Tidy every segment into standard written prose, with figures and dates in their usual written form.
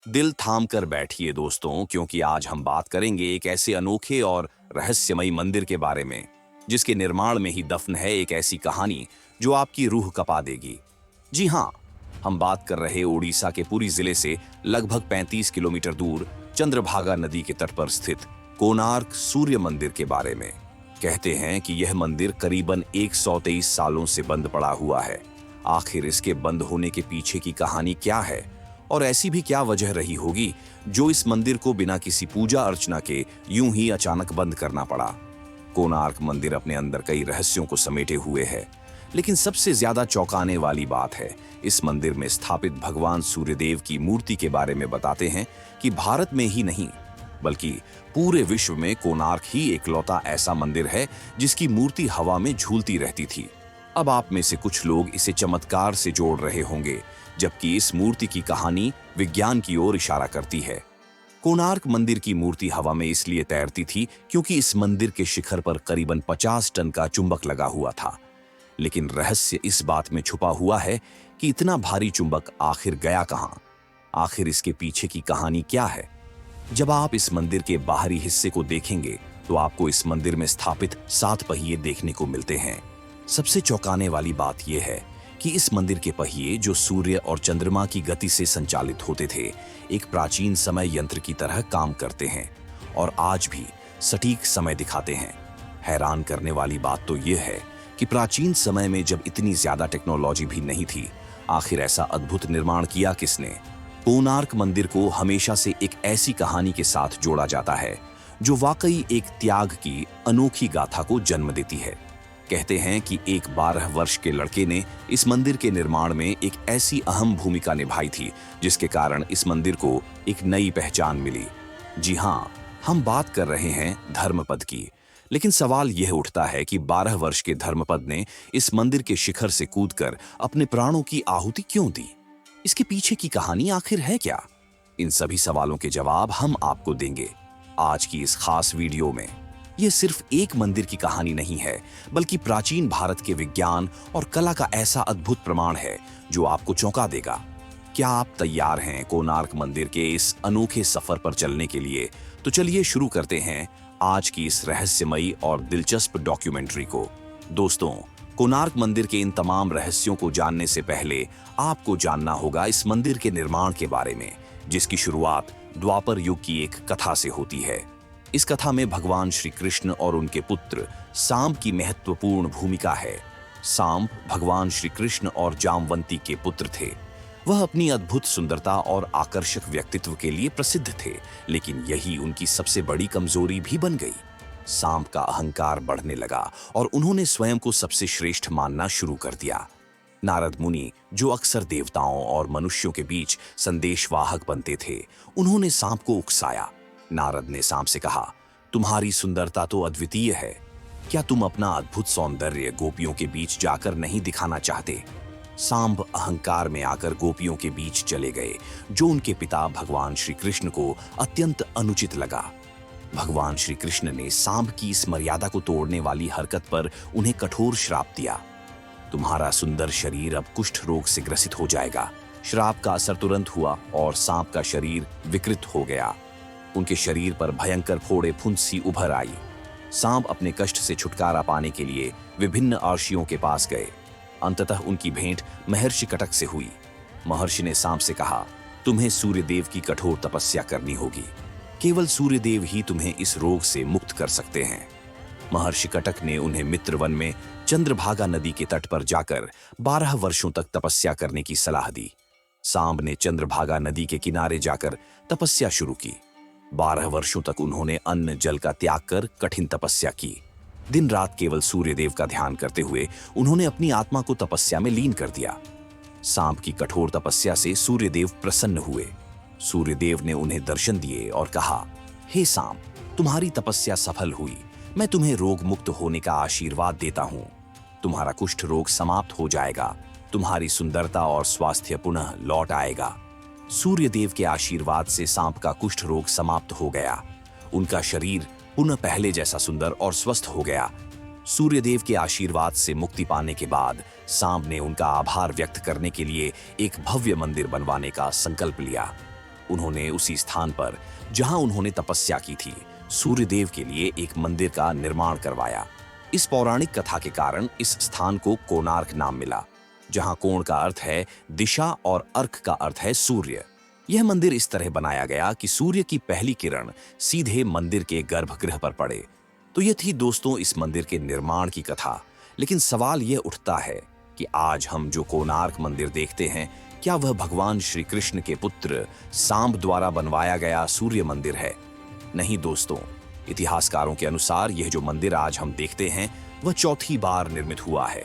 दिल थाम कर बैठिए दोस्तों, क्योंकि आज हम बात करेंगे एक ऐसे अनोखे और रहस्यमयी मंदिर के बारे में जिसके निर्माण में ही दफन है एक ऐसी कहानी जो आपकी रूह कपा देगी। जी हाँ, हम बात कर रहे उड़ीसा के पुरी जिले से लगभग 35 किलोमीटर दूर चंद्रभागा नदी के तट पर स्थित कोणार्क सूर्य मंदिर के बारे में। कहते हैं कि यह मंदिर करीबन 123 सालों से बंद पड़ा हुआ है। आखिर इसके बंद होने के पीछे की कहानी क्या है और ऐसी भी क्या वजह रही होगी जो इस मंदिर को बिना किसी पूजा अर्चना के यूं ही अचानक बंद करना पड़ा। कोणार्क मंदिर अपने अंदर कई रहस्यों को समेटे हुए है, लेकिन सबसे ज्यादा चौंकाने वाली बात है इस मंदिर में स्थापित भगवान सूर्यदेव की मूर्ति के बारे में। बताते हैं कि भारत में ही नहीं बल्कि पूरे विश्व में कोणार्क ही एकलौता ऐसा मंदिर है जिसकी मूर्ति हवा में झूलती रहती थी। अब आप में से कुछ लोग इसे चमत्कार से जोड़ रहे होंगे, जबकि इस मूर्ति की कहानी विज्ञान की ओर इशारा करती है। कोणार्क मंदिर की मूर्ति हवा में इसलिए तैरती थी क्योंकि इस मंदिर के शिखर पर करीबन 50 टन का चुंबक लगा हुआ था। लेकिन रहस्य इस बात में छुपा हुआ है कि इतना भारी चुंबक आखिर गया कहां? आखिर इसके पीछे की कहानी क्या है? जब आप इस मंदिर के बाहरी हिस्से को देखेंगे तो आपको इस मंदिर में स्थापित 7 पहिए देखने को मिलते हैं। सबसे चौंकाने वाली बात यह है कि इस मंदिर के पहिए, जो सूर्य और चंद्रमा की गति से संचालित होते थे, एक प्राचीन समय यंत्र की तरह काम करते हैं और आज भी सटीक समय दिखाते हैं। हैरान करने वाली बात तो यह है कि प्राचीन समय में जब इतनी ज्यादा टेक्नोलॉजी भी नहीं थी, आखिर ऐसा अद्भुत निर्माण किया किसने? कोणार्क मंदिर को हमेशा से एक ऐसी कहानी के साथ जोड़ा जाता है जो वाकई एक त्याग की अनोखी गाथा को जन्म देती है। कहते हैं कि एक 12 वर्ष के लड़के ने इस मंदिर के निर्माण में एक ऐसी अहम भूमिका निभाई थी जिसके कारण इस मंदिर को एक नई पहचान मिली। जी हाँ, हम बात कर रहे हैं धर्मपद की। लेकिन सवाल यह उठता है कि 12 वर्ष के धर्मपद ने इस मंदिर के शिखर से कूदकर अपने प्राणों की आहुति क्यों दी? इसके पीछे की कहानी आखिर है क्या? इन सभी सवालों के जवाब हम आपको देंगे आज की इस खास वीडियो में। यह सिर्फ एक मंदिर की कहानी नहीं है, बल्कि प्राचीन भारत के विज्ञान और कला का ऐसा अद्भुत प्रमाण है जो आपको चौंका देगा। क्या आप तैयार हैं कोणार्क मंदिर के इस अनोखे सफर पर चलने के लिए? तो चलिए शुरू करते हैं आज की इस रहस्यमयी और दिलचस्प डॉक्यूमेंट्री को। दोस्तों, कोणार्क मंदिर के इन तमाम रहस्यों को जानने से पहले आपको जानना होगा इस मंदिर के निर्माण के बारे में, जिसकी शुरुआत द्वापर युग की एक कथा से होती है। इस कथा में भगवान श्री कृष्ण और उनके पुत्र सांब की महत्वपूर्ण भूमिका है। सांब भगवान श्री कृष्ण और जामवंती के पुत्र थे। वह अपनी अद्भुत सुंदरता और आकर्षक व्यक्तित्व के लिए प्रसिद्ध थे, लेकिन यही उनकी सबसे बड़ी कमजोरी भी बन गई। सांब का अहंकार बढ़ने लगा और उन्होंने स्वयं को सबसे श्रेष्ठ मानना शुरू कर दिया। नारद मुनि, जो अक्सर देवताओं और मनुष्यों के बीच संदेशवाहक बनते थे, उन्होंने सांप को उकसाया। नारद ने सांप से कहा, तुम्हारी सुंदरता तो अद्वितीय है, क्या तुम अपना अद्भुत सौंदर्य गोपियों के बीच जाकर नहीं दिखाना चाहते? सांब अहंकार में आकर गोपियों के बीच चले गए, जो उनके पिता भगवान श्री कृष्ण को अत्यंत अनुचित लगा। भगवान श्री कृष्ण ने सांब की इस मर्यादा को तोड़ने वाली हरकत पर उन्हें कठोर श्राप दिया। तुम्हारा सुंदर शरीर अब कुष्ठ रोग से ग्रसित हो जाएगा। श्राप का असर तुरंत हुआ और सांप का शरीर विकृत हो गया। उनके शरीर पर भयंकर फोड़े फुंसी उभर आई। सांप अपने कष्ट से छुटकारा पाने के लिए विभिन्न अर्षियों के पास गए। अंततः उनकी भेंट महर्षि कटक से हुई। महर्षि ने सांप से कहा, तुम्हें सूर्यदेव की कठोर तपस्या करनी होगी। केवल सूर्यदेव ही तुम्हें इस रोग से मुक्त कर सकते हैं। महर्षि कटक ने उन्हें मित्रवन में चंद्रभागा नदी के तट पर जाकर 12 वर्षों तक तपस्या करने की सलाह दी। सांब ने चंद्रभागा नदी के किनारे जाकर तपस्या शुरू की। 12 वर्षों तक उन्होंने अन्न जल का त्याग कर कठिन तपस्या की। दिन रात केवल सूर्यदेव का ध्यान करते हुए उन्होंने अपनी आत्मा को तपस्या में लीन कर दिया। सांप की कठोर तपस्या से सूर्यदेव प्रसन्न हुए। सूर्यदेव ने उन्हें दर्शन दिए और कहा, हे सांप, तुम्हारी तपस्या सफल हुई। मैं तुम्हें रोग मुक्त होने का आशीर्वाद देता हूं। तुम्हारा कुष्ठ रोग समाप्त हो जाएगा। तुम्हारी सुंदरता और स्वास्थ्य पुनः लौट आएगा। सूर्यदेव के आशीर्वाद से सांप का कुष्ठ रोग समाप्त हो गया। उनका शरीर पुनः पहले जैसा सुंदर और स्वस्थ हो गया। सूर्यदेव के आशीर्वाद से मुक्ति पाने के बाद सांब ने उनका आभार व्यक्त करने के लिए एक भव्य मंदिर बनवाने का संकल्प लिया। उन्होंने उसी स्थान पर जहां उन्होंने तपस्या की थी, सूर्यदेव के लिए एक मंदिर का निर्माण करवाया। इस पौराणिक कथा के कारण इस स्थान को कोणार्क नाम मिला, जहां कोण का अर्थ है दिशा और अर्क का अर्थ है सूर्य। यह मंदिर इस तरह बनाया गया कि सूर्य की पहली किरण सीधे मंदिर के गर्भगृह पर पड़े। तो यह थी दोस्तों इस मंदिर के निर्माण की कथा। लेकिन सवाल यह उठता है कि आज हम जो कोणार्क मंदिर देखते हैं, क्या वह भगवान श्री कृष्ण के पुत्र सांब द्वारा बनवाया गया सूर्य मंदिर है? नहीं दोस्तों, इतिहासकारों के अनुसार यह जो मंदिर आज हम देखते हैं वह चौथी बार निर्मित हुआ है।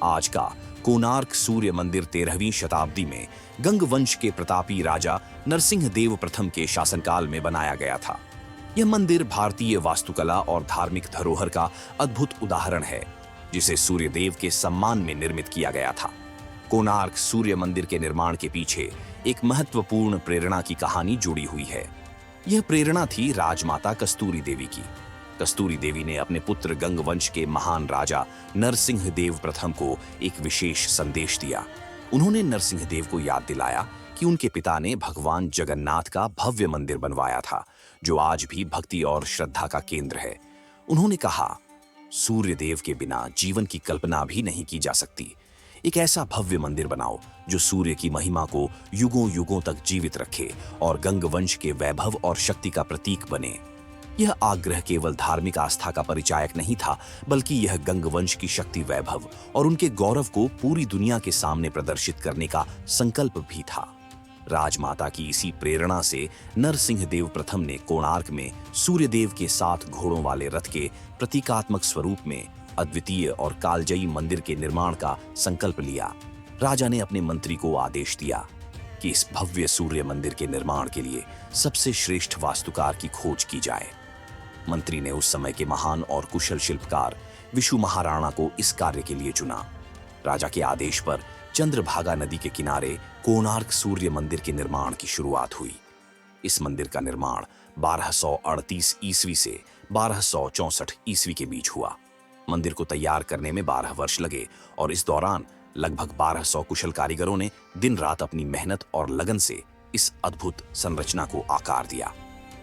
आज का कोणार्क सूर्य मंदिर 13वीं शताब्दी में गंग वंश के प्रतापी राजा नरसिंह देव प्रथम के शासनकाल में बनाया गया था। यह मंदिर भारतीय वास्तुकला और धार्मिक धरोहर का अद्भुत उदाहरण है, जिसे सूर्यदेव के सम्मान में निर्मित किया गया था। कोणार्क सूर्य मंदिर के निर्माण के पीछे एक महत्वपूर्ण प्रेरणा की कहानी जुड़ी हुई है। यह प्रेरणा थी राजमाता कस्तूरी देवी की। कस्तूरी देवी ने अपने पुत्र गंग वंश के महान राजा नरसिंह देव प्रथम को एक विशेष संदेश दिया। उन्होंने नरसिंह देव को याद दिलाया कि उनके पिता ने भगवान जगन्नाथ का भव्य मंदिर बनवाया था, जो आज भी भक्ति और श्रद्धा का केंद्र है। उन्होंने कहा, सूर्य देव के बिना जीवन की कल्पना भी नहीं की जा सकती। एक ऐसा भव्य मंदिर बनाओ जो सूर्य की महिमा को युगों युगों तक जीवित रखे और गंग वंश के वैभव और शक्ति का प्रतीक बने। यह आग्रह केवल धार्मिक आस्था का परिचायक नहीं था, बल्कि यह गंग वंश की शक्ति, वैभव और उनके गौरव को पूरी दुनिया के सामने प्रदर्शित करने का संकल्प भी था। राजमाता की इसी प्रेरणा से नरसिंह देव प्रथम ने कोणार्क में सूर्यदेव के 7 घोड़ों वाले रथ के प्रतीकात्मक स्वरूप में अद्वितीय और कालजयी मंदिर के निर्माण का संकल्प लिया। राजा ने अपने मंत्री को आदेश दिया कि इस भव्य सूर्य मंदिर के निर्माण के लिए सबसे श्रेष्ठ वास्तुकार की खोज की जाए। मंत्री ने उस समय के महान और कुशल शिल्पकार विशु महाराणा को इस कार्य के लिए चुना। राजा के आदेश पर चंद्रभागा नदी के किनारे कोणार्क सूर्य मंदिर के निर्माण की शुरुआत हुई। इस मंदिर का निर्माण 1238 ईस्वी से 1264 ईस्वी के बीच हुआ। मंदिर को तैयार करने में 12 वर्ष लगे और इस दौरान लगभग 1200 कुशल कारीगरों ने दिन रात अपनी मेहनत और लगन से इस अद्भुत संरचना को आकार दिया।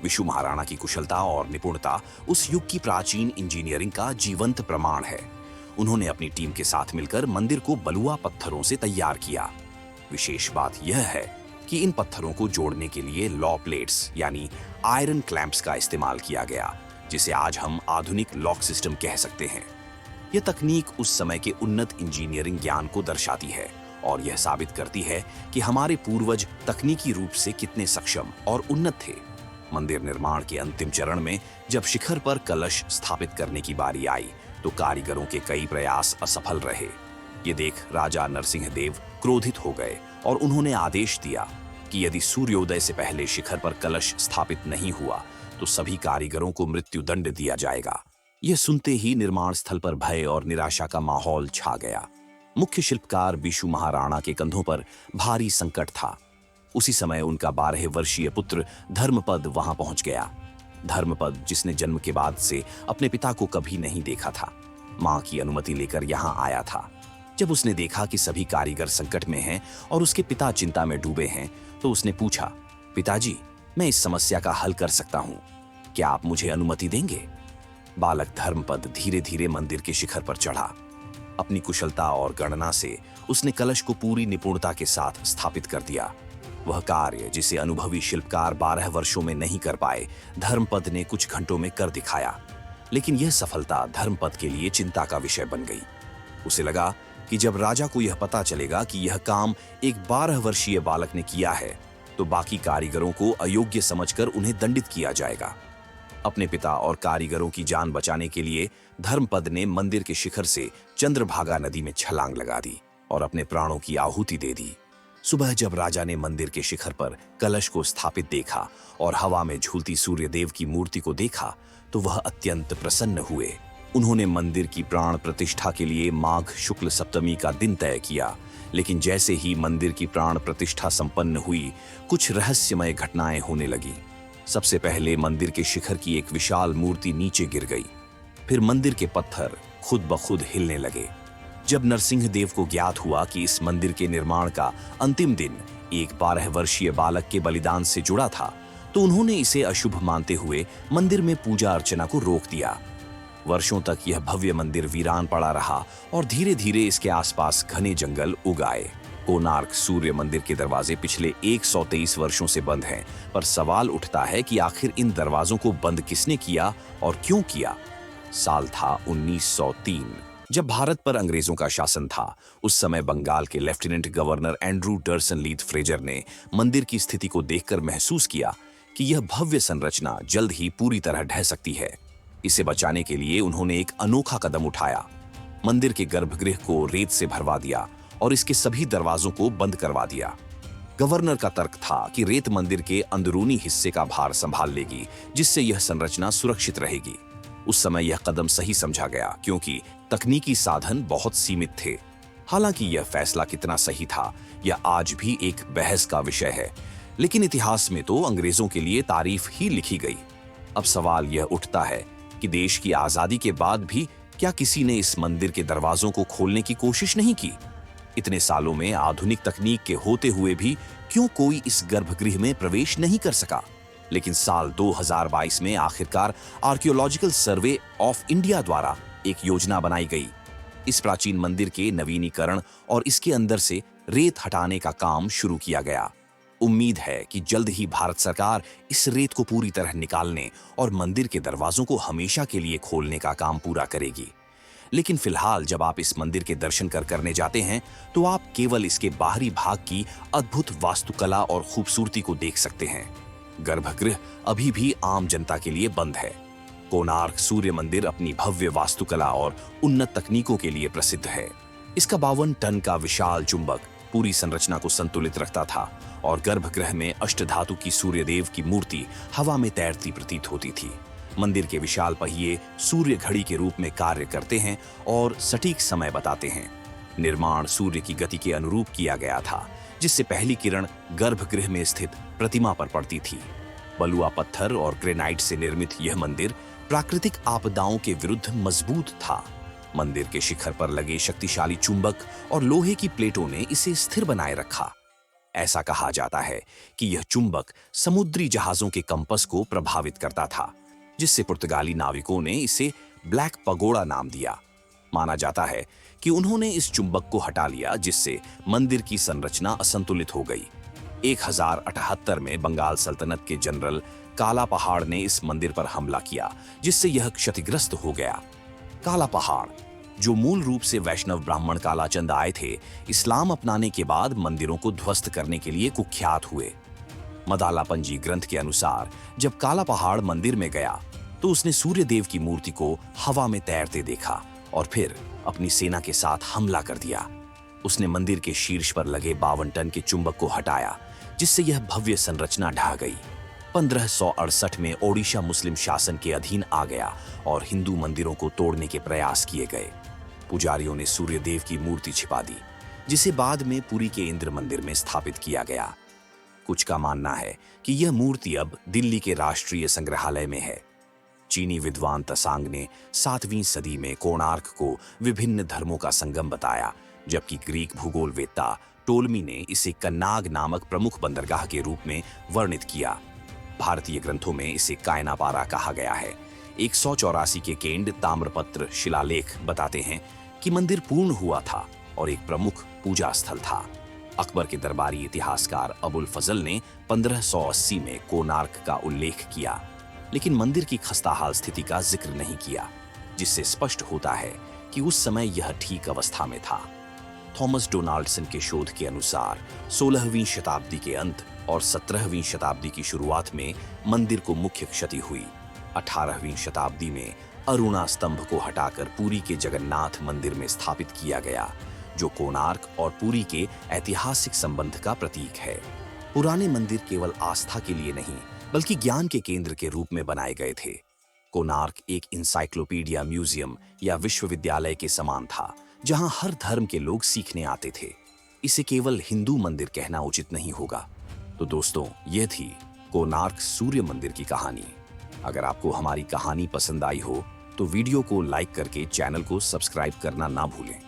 विशु महाराणा की कुशलता और निपुणता उस युग की प्राचीन इंजीनियरिंग का जीवंत प्रमाण है। उन्होंने अपनी टीम के साथ मिलकर मंदिर को बलुआ पत्थरों से तैयार किया। विशेष बात यह है कि इन पत्थरों को जोड़ने के लिए लॉ प्लेट्स यानी आयरन क्लैंप्स का इस्तेमाल किया गया, जिसे आज हम आधुनिक लॉक सिस्टम कह सकते हैं। यह तकनीक उस समय के उन्नत इंजीनियरिंग ज्ञान को दर्शाती है और यह साबित करती है कि हमारे पूर्वज तकनीकी रूप से कितने सक्षम और उन्नत थे। मंदिर निर्माण के अंतिम चरण में जब शिखर पर कलश स्थापित करने की बारी आई, तो कारीगरों के कई प्रयास असफल रहे। ये देख राजा नरसिंह देव क्रोधित हो गए और उन्होंने आदेश दिया कि यदि सूर्योदय से पहले शिखर पर कलश स्थापित नहीं हुआ तो सभी कारीगरों को मृत्युदंड दिया जाएगा। यह सुनते ही निर्माण स्थल पर भय और निराशा का माहौल छा गया। मुख्य शिल्पकार विशु महाराणा के कंधों पर भारी संकट था। उसी समय उनका 12 वर्षीय पुत्र धर्मपद वहां पहुंच गया। धर्मपद, जिसने जन्म के बाद से अपने पिता को कभी नहीं देखा था, मां की अनुमति लेकर यहां आया था। जब उसने देखा कि सभी कारीगर संकट में हैं और उसके पिता चिंता में डूबे हैं, तो उसने पूछा, पिताजी, मैं इस समस्या का हल कर सकता हूं, क्या आप मुझे अनुमति देंगे? बालक धर्मपद धीरे धीरे मंदिर के शिखर पर चढ़ा। अपनी कुशलता और गणना से उसने कलश को पूरी निपुणता के साथ स्थापित कर दिया। वह कार्य जिसे अनुभवी शिल्पकार 12 वर्षों में नहीं कर पाए, धर्मपद ने कुछ घंटों में कर दिखाया। लेकिन यह सफलता धर्मपद के लिए चिंता का विषय बन गई। उसे लगा कि जब राजा को यह पता चलेगा कि यह काम एक 12 वर्षीय बालक ने किया है, तो बाकी कारीगरों को अयोग्य समझकर उन्हें दंडित किया जाएगा। अपने पिता और कारीगरों की जान बचाने के लिए धर्मपद ने मंदिर के शिखर से चंद्रभागा नदी में छलांग लगा दी और अपने प्राणों की आहुति दे दी। सुबह जब राजा ने मंदिर के शिखर पर कलश को स्थापित देखा और हवा में झूलती सूर्यदेव की मूर्ति को देखा, तो वह अत्यंत प्रसन्न हुए। उन्होंने मंदिर की प्राण प्रतिष्ठा के लिए माघ शुक्ल सप्तमी का दिन तय किया। लेकिन जैसे ही मंदिर की प्राण प्रतिष्ठा संपन्न हुई, कुछ रहस्यमय घटनाएं होने लगी। सबसे पहले मंदिर के शिखर की एक विशाल मूर्ति नीचे गिर गई। फिर मंदिर के पत्थर खुद ब खुद हिलने लगे। जब नरसिंह देव को ज्ञात हुआ कि इस मंदिर के निर्माण का अंतिम दिन एक 12 वर्षीय बालक के बलिदान से जुड़ा था, तो उन्होंने इसे अशुभ मानते हुए मंदिर में पूजा अर्चना को रोक दिया। वर्षों तक यह भव्य मंदिर वीरान पड़ा रहा और धीरे धीरे इसके आसपास घने जंगल उग आए। कोणार्क सूर्य मंदिर के दरवाजे पिछले 123 वर्षों से बंद हैं, पर सवाल उठता है कि आखिर इन दरवाजों को बंद किसने किया और क्यों किया। साल था 1903, जब भारत पर अंग्रेजों का शासन था। उस समय बंगाल के लेफ्टिनेंट गवर्नर एंड्रू डर्सन लीथ फ्रेजर ने मंदिर की स्थिति को देखकर महसूस किया कि यह भव्य संरचना जल्द ही पूरी तरह ढह सकती है। इसे बचाने के लिए उन्होंने एक अनोखा कदम उठाया। मंदिर के गर्भगृह को रेत से भरवा दिया और इसके सभी दरवाजों को बंद करवा दिया। गवर्नर का तर्क था कि रेत मंदिर के अंदरूनी हिस्से का भार संभाल लेगी, जिससे यह संरचना सुरक्षित रहेगी। उस समय यह कदम सही समझा गया, क्योंकि तकनीकी साधन बहुत सीमित थे। हालांकि यह फैसला कितना सही था, यह आज भी एक बहस का विषय है, लेकिन इतिहास में तो अंग्रेजों के लिए तारीफ ही लिखी गई। अब सवाल यह उठता है कि देश की आजादी के बाद भी क्या किसी ने इस मंदिर के दरवाजों को खोलने की कोशिश नहीं की? इतने सालों में आधुनिक तकनीक के होते हुए भी क्यों कोई इस गर्भगृह में प्रवेश नहीं कर सका? लेकिन साल 2022 में आखिरकार आर्कियोलॉजिकल सर्वे ऑफ इंडिया द्वारा एक योजना बनाई गई। इस प्राचीन मंदिर के नवीनीकरण और इसके अंदर से रेत हटाने का काम शुरू किया गया। उम्मीद है कि जल्द ही भारत सरकार इस रेत को पूरी तरह निकालने और मंदिर के दरवाजों को हमेशा के लिए खोलने का काम पूरा करेगी। लेकिन फिलहाल जब आप इस मंदिर के दर्शन करने जाते हैं, तो आप केवल इसके बाहरी भाग की अद्भुत वास्तुकला और खूबसूरती को देख सकते हैं। गर्भगृह अभी भी आम जनता के लिए बंद है। कोणार्क सूर्य मंदिर अपनी भव्य वास्तुकला और उन्नत तकनीकों के लिए प्रसिद्ध है। इसका 52 टन का विशाल चुंबक पूरी संरचना को संतुलित रखता था और गर्भगृह में अष्टधातु की सूर्यदेव की मूर्ति हवा में तैरती प्रतीत होती थी। मंदिर के विशाल पहिए सूर्य घड़ी के रूप में कार्य करते हैं और सटीक समय बताते हैं। निर्माण सूर्य की गति के अनुरूप किया गया था, जिससे पहली किरण गर्भगृह में स्थित प्रतिमा पर पड़ती थी। बलुआ पत्थर और ग्रेनाइट से निर्मित यह मंदिर प्राकृतिक आपदाओं के विरुद्ध मजबूत था। मंदिर के शिखर पर लगे शक्तिशाली चुंबक और लोहे की प्लेटों ने इसे स्थिर बनाए रखा। ऐसा कहा जाता है कि यह चुंबक समुद्री जहाजों के कंपस को प्रभावित करता था, जिससे पुर्तगाली नाविकों ने इसे ब्लैक पगोड़ा नाम दिया। माना जाता है कि उन्होंने इस चुंबक को हटा लिया, जिससे मंदिर की संरचना असंतुलित हो गई। 1078 में बंगाल सल्तनत के जनरल काला पहाड़ ने इस मंदिर पर हमला किया, जिससे यह क्षतिग्रस्त हो गया। काला पहाड़, जो मूल रूप से वैष्णव ब्राह्मण कालाचंद आए थे, इस्लाम अपनाने के बाद मंदिरों को ध्वस्त करने के लिए कुख्यात हुए। मदाला पंजी ग्रंथ के अनुसार जब काला पहाड़ मंदिर में गया, तो उसने सूर्यदेव की मूर्ति को हवा में तैरते देखा और फिर अपनी सेना के साथ हमला कर दिया। उसने मंदिर के शीर्ष पर लगे 52 टन के चुंबक को हटाया, जिससे यह भव्य संरचना ढह गई। 1568 में ओडिशा मुस्लिम शासन के अधीन आ गया और हिंदू मंदिरों को तोड़ने के प्रयास किए गए। पुजारियों ने सूर्यदेव की मूर्ति छिपा दी, जिसे बाद में पुरी के इंद्र मंदिर में स्थापित किया गया। कुछ का मानना है कि यह मूर्ति अब दिल्ली के राष्ट्रीय संग्रहालय में है। चीनी विद्वान तसांग ने 7वीं सदी में कोणार्क को विभिन्न धर्मों का संगम बताया, जबकि ग्रीक भूगोलवेत्ता टोलमी ने इसे कन्नाग नामक प्रमुख बंदरगाह के रूप में वर्णित किया। भारतीय ग्रंथों में इसे कायनापारा कहा गया है। 184 के केंड ताम्रपत्र शिलालेख बताते हैं कि मंदिर पूर्ण हुआ था और एक प्रमुख पूजा स्थल था। अकबर के दरबारी इतिहासकार अबुल फजल ने 1580 में कोणार्क का उल्लेख किया, लेकिन मंदिर की खस्ताहाल स्थिति का जिक्र नहीं किया, जिससे स्पष्ट होता है कि उस समय यह ठीक अवस्था में था। थॉमस डोनाल्डसन के शोध के अनुसार 16वीं शताब्दी के अंत और 17वीं शताब्दी की शुरुआत में मंदिर को मुख्य क्षति हुई। 18वीं शताब्दी में अरुणा स्तंभ को हटाकर पुरी के जगन्नाथ मंदिर में स्थापित किया गया, जो कोणार्क और पुरी के ऐतिहासिक संबंध का प्रतीक है। पुराने मंदिर केवल आस्था के लिए नहीं, बल्कि ज्ञान के केंद्र के रूप में बनाए गए थे। कोणार्क एक इंसाइक्लोपीडिया म्यूजियम या विश्वविद्यालय के समान था, जहां हर धर्म के लोग सीखने आते थे। इसे केवल हिंदू मंदिर कहना उचित नहीं होगा। तो दोस्तों, यह थी कोणार्क सूर्य मंदिर की कहानी। अगर आपको हमारी कहानी पसंद आई हो, तो वीडियो को लाइक करके चैनल को सब्सक्राइब करना ना भूलें।